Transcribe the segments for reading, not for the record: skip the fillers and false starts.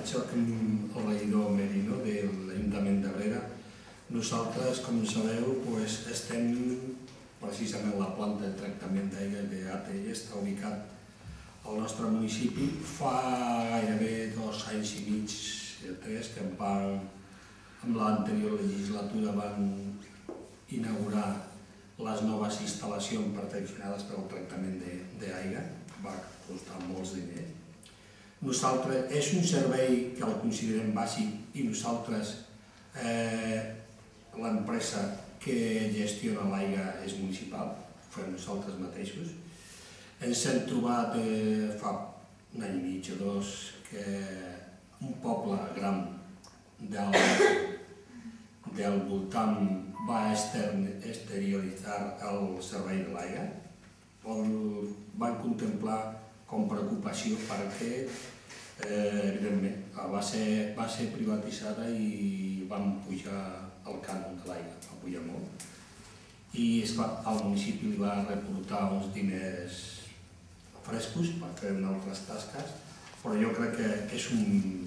soc el regidor Merino de l'Ajuntament d'Abrera. Nosaltres, com sabeu, estem precisament la planta de tractament d'aigua d'ATL està ubicat al nostre municipi. Fa gairebé 2 anys i mig, 3, que amb l'anterior legislatura van inaugurar les noves instal·lacions perfeccionades per al tractament d'aigua. Va costar molts diners. Nosaltres, és un servei que el considerem bàsic i nosaltres, l'empresa que gestiona l'aigua és municipal, ho fem nosaltres mateixos. Ens hem trobat fa un any i mig o 2 que un poble gran del voltant va exterioritzar el servei de l'aigua. Van contemplar com preocupació perquè, evidentment, va ser privatitzada i van pujar el cànon de l'aigua, va pujar molt. I, esclar, al municipi li va reportar uns diners frescos per fer altres tasques, però jo crec que és un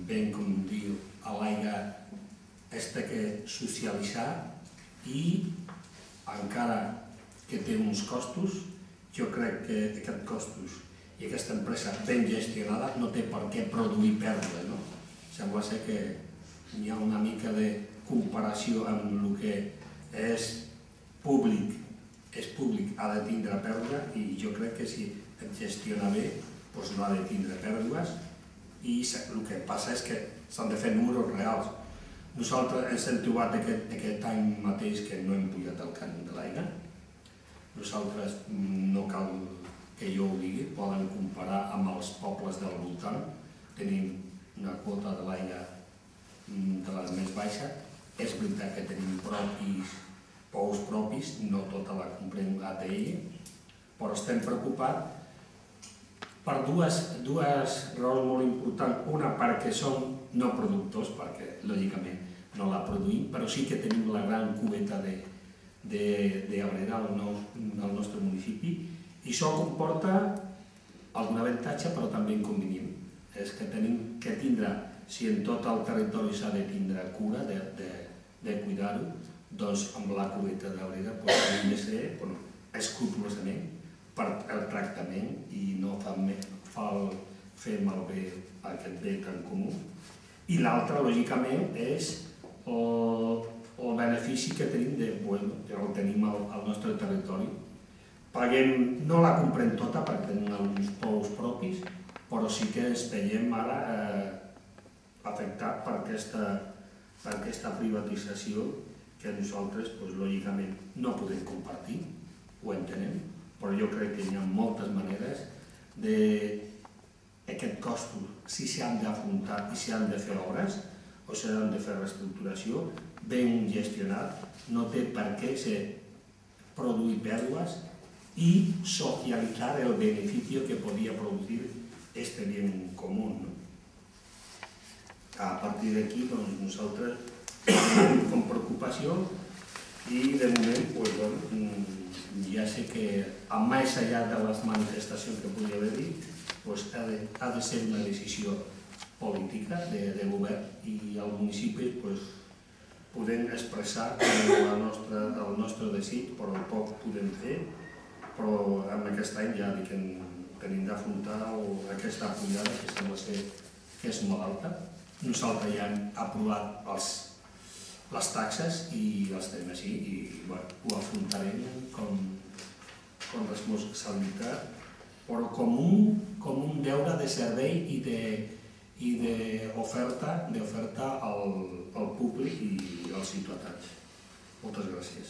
bé, com diu, a l'aigua és que socialitzar i, encara que té uns costos, jo crec que aquests costos i aquesta empresa ben gestionada no té per què produir pèrdues. Sembla ser que hi ha una mica de comparació amb el que és públic, ha de tindre pèrdua, i jo crec que si et gestiona bé no ha de tindre pèrdues, i el que passa és que s'han de fer números reals. Nosaltres ens hem trobat aquest any mateix que no hem pujat el cànon de l'aigua. Nosaltres, no cal que jo ho digui, poden comparar amb els pobles del voltant. Tenim una quota de l'aigua de les més baixes. És veritat que tenim pous propis, no tota la comprem ATL, però estem preocupats per dues raons molt importants. Una, perquè som no productors, perquè lògicament no la produïm, però sí que tenim la gran cubeta d'Abrera al nostre municipi, i això comporta algun avantatge però també inconvenient. És que tenim que tindre, si en tot el territori s'ha de tindre cura de cuidar-ho, doncs amb la cubeta d'Abrera hem de ser escrupolosament per al tractament i no fer malbé aquest bé tan comú. I l'altre, lògicament, és el benefici que tenim, ja el tenim al nostre territori. No la comprem tota perquè tenim alguns pous propis, però sí que ens veiem ara afectat per aquesta privatització que nosaltres, lògicament, no podem compartir, ho entenem, però jo crec que hi ha moltes maneres d'aquest costos, si s'han d'afrontar i s'han de fer obres o s'han de fer reestructuració, ben gestionat, no té per què ser produir pèrdues i socialitzar el beneficio que podria producir este bien común. A partir d'aquí, nosaltres tenim com preocupació i, de moment, ja sé que, més enllà de les manifestacions que podria haver-hi, ha de ser una decisió política de govern, i al municipi podem expressar el nostre desig, però el poc podem fer, però en aquest any ja dic que tenim d'afrontar aquesta pujada que sembla ser que és molt alta. Nosaltres ja hem aprovat les taxes i els tenim així, i ho afrontarem com responsabilitat, però com un deure de servei i d'oferta al públic i als ciutadans. Moltes gràcies.